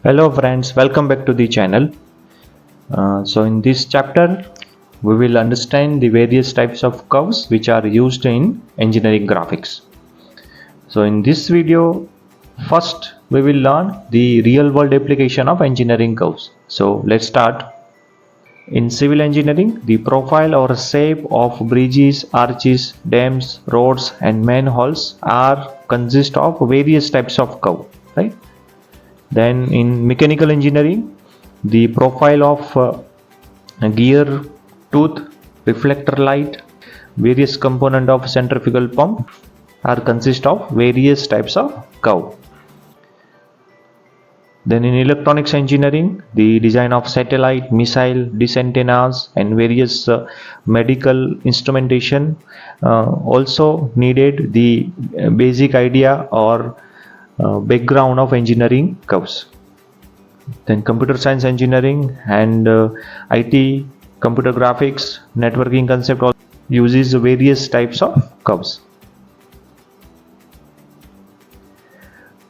Hello friends, welcome back to the channel. So in this chapter we will understand the various types of curves which are used in engineering graphics. So in this video first we will learn the real world application of engineering curves. So let's start. In civil engineering, the profile or shape of bridges, arches, dams, roads and manholes are consist of various types of curve, right? Then in mechanical engineering, the profile of a gear, tooth, reflector light, various component of centrifugal pump are consist of various types of curve. Then in electronics engineering, the design of satellite, missile, dish antennas and various medical instrumentation also needed the basic idea or background of engineering curves. Then computer science engineering and IT, computer graphics, networking concept also uses various types of curves.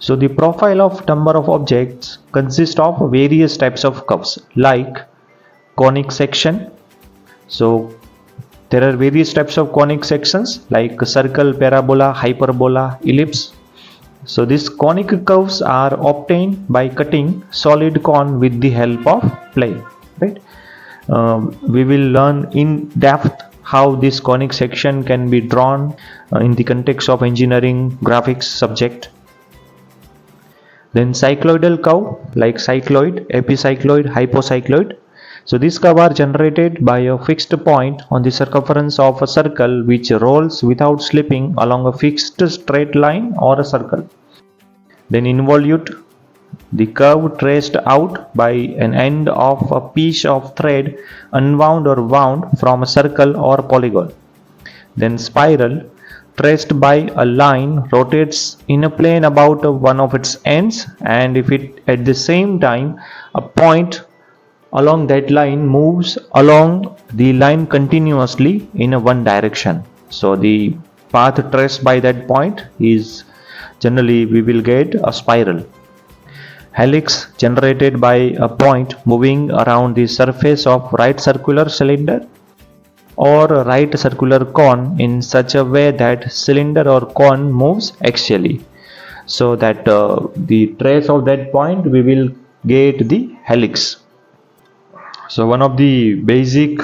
So the profile of number of objects consists of various types of curves like conic section. So there are various types of conic sections like circle, parabola, hyperbola, ellipse. So these conic curves are obtained by cutting solid cone with the help of plane, right? We will learn in depth how this conic section can be drawn in the context of engineering graphics subject. Then cycloidal curve like cycloid, epicycloid, hypocycloid. So these curves are generated by a fixed point on the circumference of a circle which rolls without slipping along a fixed straight line or a circle. Then involute, the curve traced out by an end of a piece of thread unwound or wound from a circle or polygon. Then spiral, traced by a line rotates in a plane about one of its ends, and if it at the same time a point along that line moves along the line continuously in a one direction, so the path traced by that point is generally we will get a spiral. Helix, generated by a point moving around the surface of right circular cylinder or right circular cone in such a way that cylinder or cone moves axially, so that the trace of that point we will get the helix. So one of the basic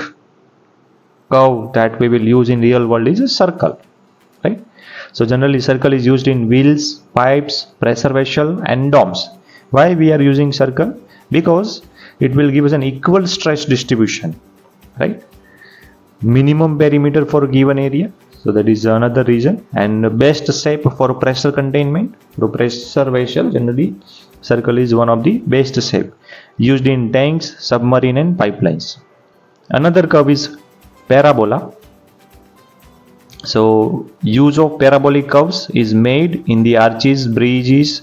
curve that we will use in real world is a circle, right? So generally circle is used in wheels, pipes, pressure vessel and domes. Why we are using circle? Because it will give us an equal stress distribution, right? Minimum perimeter for a given area, so that is another reason, and best shape for pressure containment. For pressure vessel, generally circle is one of the best shape used in tanks, submarine and pipelines. Another curve is parabola. So use of parabolic curves is made in the arches, bridges,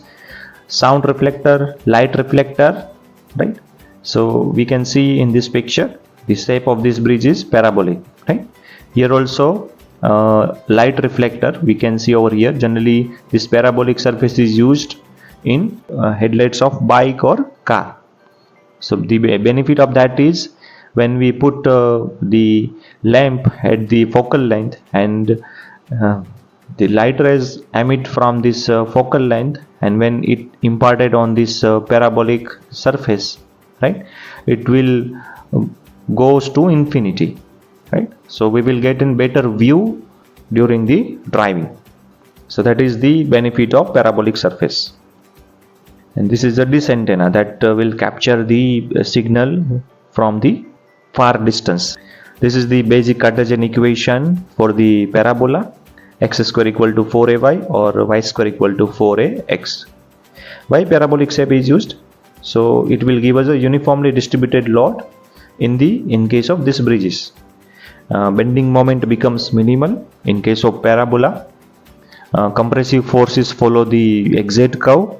sound reflector, light reflector, right? So we can see in this picture the shape of this bridge is parabolic, right? Here also light reflector we can see over here. Generally this parabolic surface is used in headlights of bike or car. So the benefit of that is when we put the lamp at the focal length and the light rays emit from this focal length, and when it imparted on this parabolic surface, right, it will goes to infinity, right? So we will get a better view during the driving. So that is the benefit of parabolic surface. And this is a dish antenna that will capture the signal from the far distance. This is the basic Cartesian equation for the parabola: x square equal to 4ay or y square equal to 4ax. Why parabolic shape is used? So it will give us a uniformly distributed load in case of these bridges. Bending moment becomes minimal in case of parabola. Compressive forces follow the exact curve,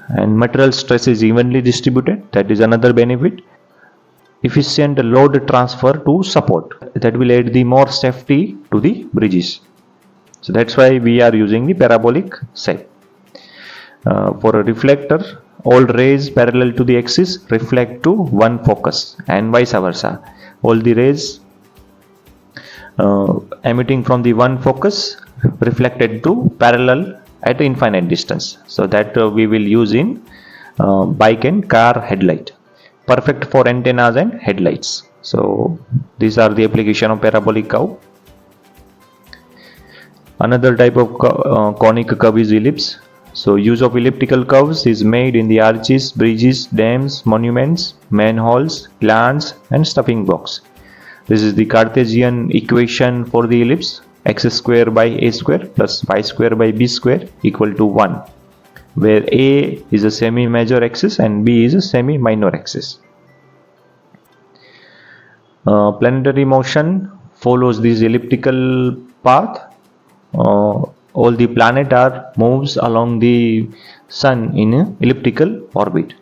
and material stress is evenly distributed. That is another benefit. Efficient load transfer to support, that will add the more safety to the bridges. So that's why we are using the parabolic shape. For a reflector all rays parallel to the axis reflect to one focus, and vice versa. All the rays emitting from the one focus reflected to parallel at infinite distance. So that we will use in bike and car headlight. Perfect for antennas and headlights. So these are the application of parabolic curve. Another type of conic curve is ellipse. So use of elliptical curves is made in the arches, bridges, dams, monuments, manholes, plants and stuffing blocks. This is the Cartesian equation for the ellipse: x square by a square plus y square by b square equal to 1, where a is a semi-major axis and b is a semi-minor axis. Planetary motion follows this elliptical path. All the planet are moves along the sun in an elliptical orbit.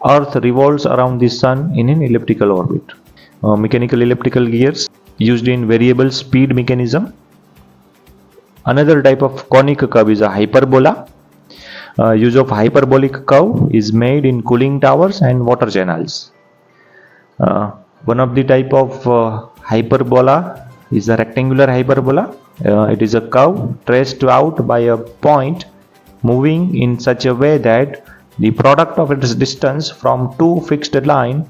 Earth revolves around the sun in an elliptical orbit. Mechanical elliptical gears used in variable speed mechanism. Another type of conic curve is a hyperbola. Use of hyperbolic curve is made in cooling towers and water channels. One of the type of hyperbola is a rectangular hyperbola. It is a curve traced out by a point moving in such a way that the product of its distance from two fixed lines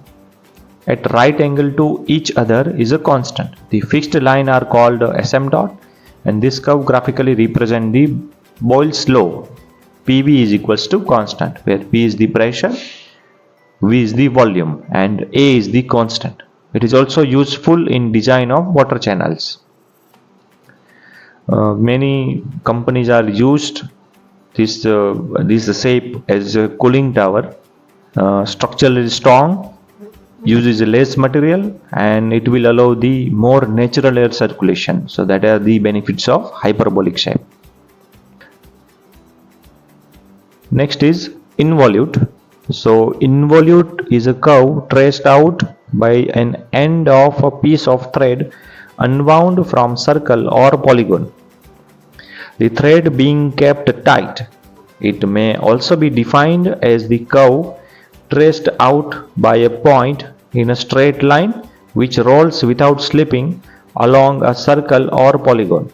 at right angle to each other is a constant. The fixed line are called asymptote, and this curve graphically represent the Boyle's law. PV is equals to constant, where P is the pressure, V is the volume and A is the constant. It is also useful in design of water channels. Many companies are used this shape as a cooling tower. Structure is strong, uses less material, and it will allow the more natural air circulation. So that are the benefits of hyperbolic shape. Next is involute. So involute is a curve traced out by an end of a piece of thread unwound from circle or polygon, the thread being kept tight. It may also be defined as the curve traced out by a point in a straight line which rolls without slipping along a circle or polygon.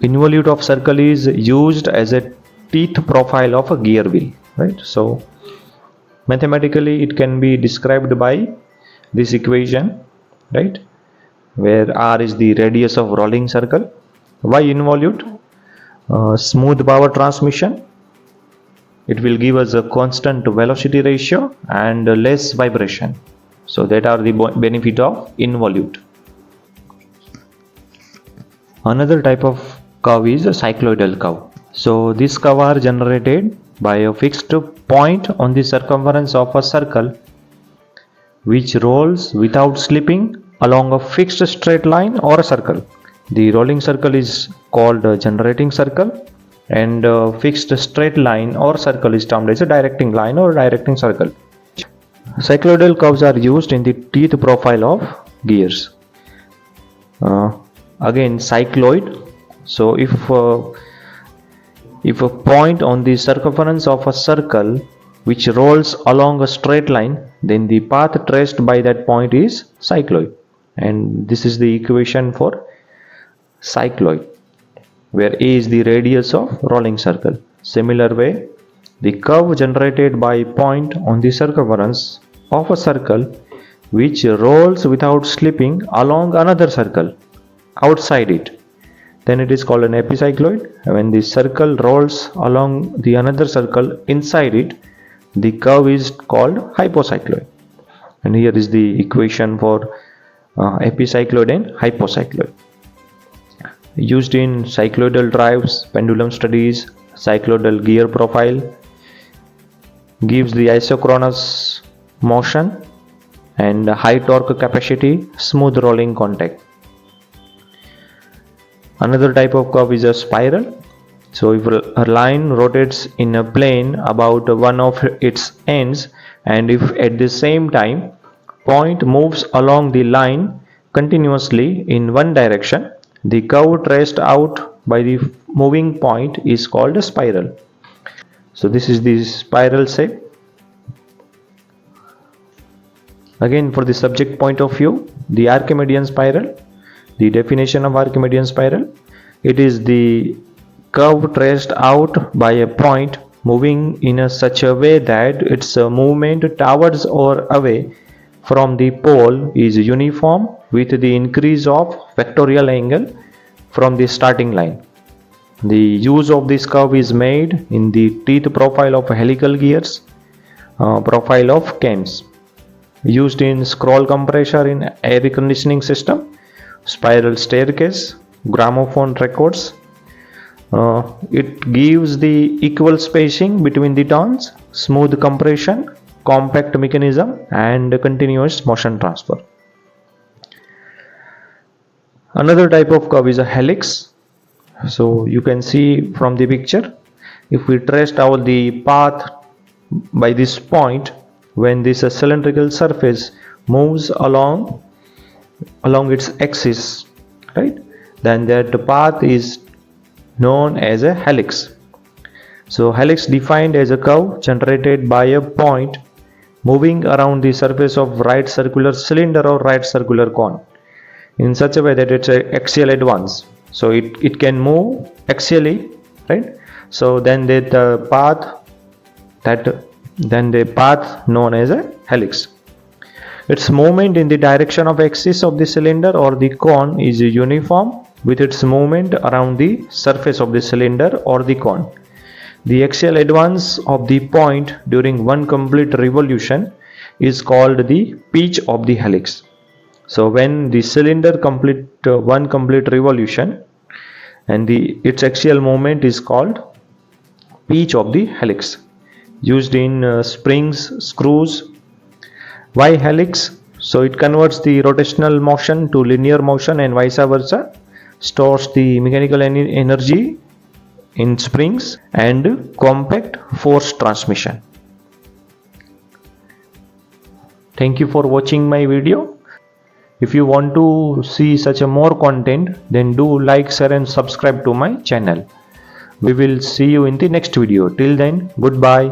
Involute of circle is used as a teeth profile of a gear wheel, right? So mathematically it can be described by this equation, right, where r is the radius of rolling circle. Why involute? Smooth power transmission. It will give us a constant velocity ratio and less vibration. So that are the benefit of involute. Another type of curve is a cycloidal curve. So this curve are generated by a fixed point on the circumference of a circle which rolls without slipping along a fixed straight line or a circle. The rolling circle is called a generating circle, and a fixed straight line or circle is termed as a directing line or directing circle. Cycloidal curves are used in the teeth profile of gears. Again, cycloid. So if a point on the circumference of a circle which rolls along a straight line, then the path traced by that point is cycloid, and this is the equation for cycloid, where A is the radius of rolling circle. Similar way, the curve generated by point on the circumference of a circle which rolls without slipping along another circle outside it, then it is called an epicycloid. When the circle rolls along the another circle inside it, the curve is called hypocycloid. And here is the equation for epicycloid and hypocycloid. Used in cycloidal drives, pendulum studies. Cycloidal gear profile gives the isochronous motion and high torque capacity, smooth rolling contact. Another type of curve is a spiral. So if a line rotates in a plane about one of its ends, and if at the same time point moves along the line continuously in one direction, the curve traced out by the moving point is called a spiral. So this is the spiral shape. Again, for the subject point of view, the Archimedean spiral, the definition of Archimedean spiral, it is the curve traced out by a point moving in such a way that its movement towards or away from the pole is uniform with the increase of vectorial angle from the starting line. The use of this curve is made in the teeth profile of helical gears, profile of cams, used in scroll compressor in air conditioning system, spiral staircase, gramophone records. It gives the equal spacing between the tones, smooth compression, compact mechanism, and continuous motion transfer. Another type of curve is a helix. So you can see from the picture, if we traced out the path by this point, when this cylindrical surface moves along its axis, right, then that path is known as a helix. So helix defined as a curve generated by a point moving around the surface of right circular cylinder or right circular cone in such a way that it's a axial advance. So it can move axially, right? So then the path known as a helix. Its movement in the direction of axis of the cylinder or the cone is uniform with its movement around the surface of the cylinder or the cone. The axial advance of the point during one complete revolution is called the pitch of the helix. So when the cylinder complete one complete revolution, and its axial moment is called pitch of the helix, used in springs, screws. Why helix? So it converts the rotational motion to linear motion and vice versa, stores the mechanical energy in springs, and compact force transmission. Thank you for watching my video. If you want to see such a more content, then do like, share and subscribe to my channel. We will see you in the next video. Till then, goodbye.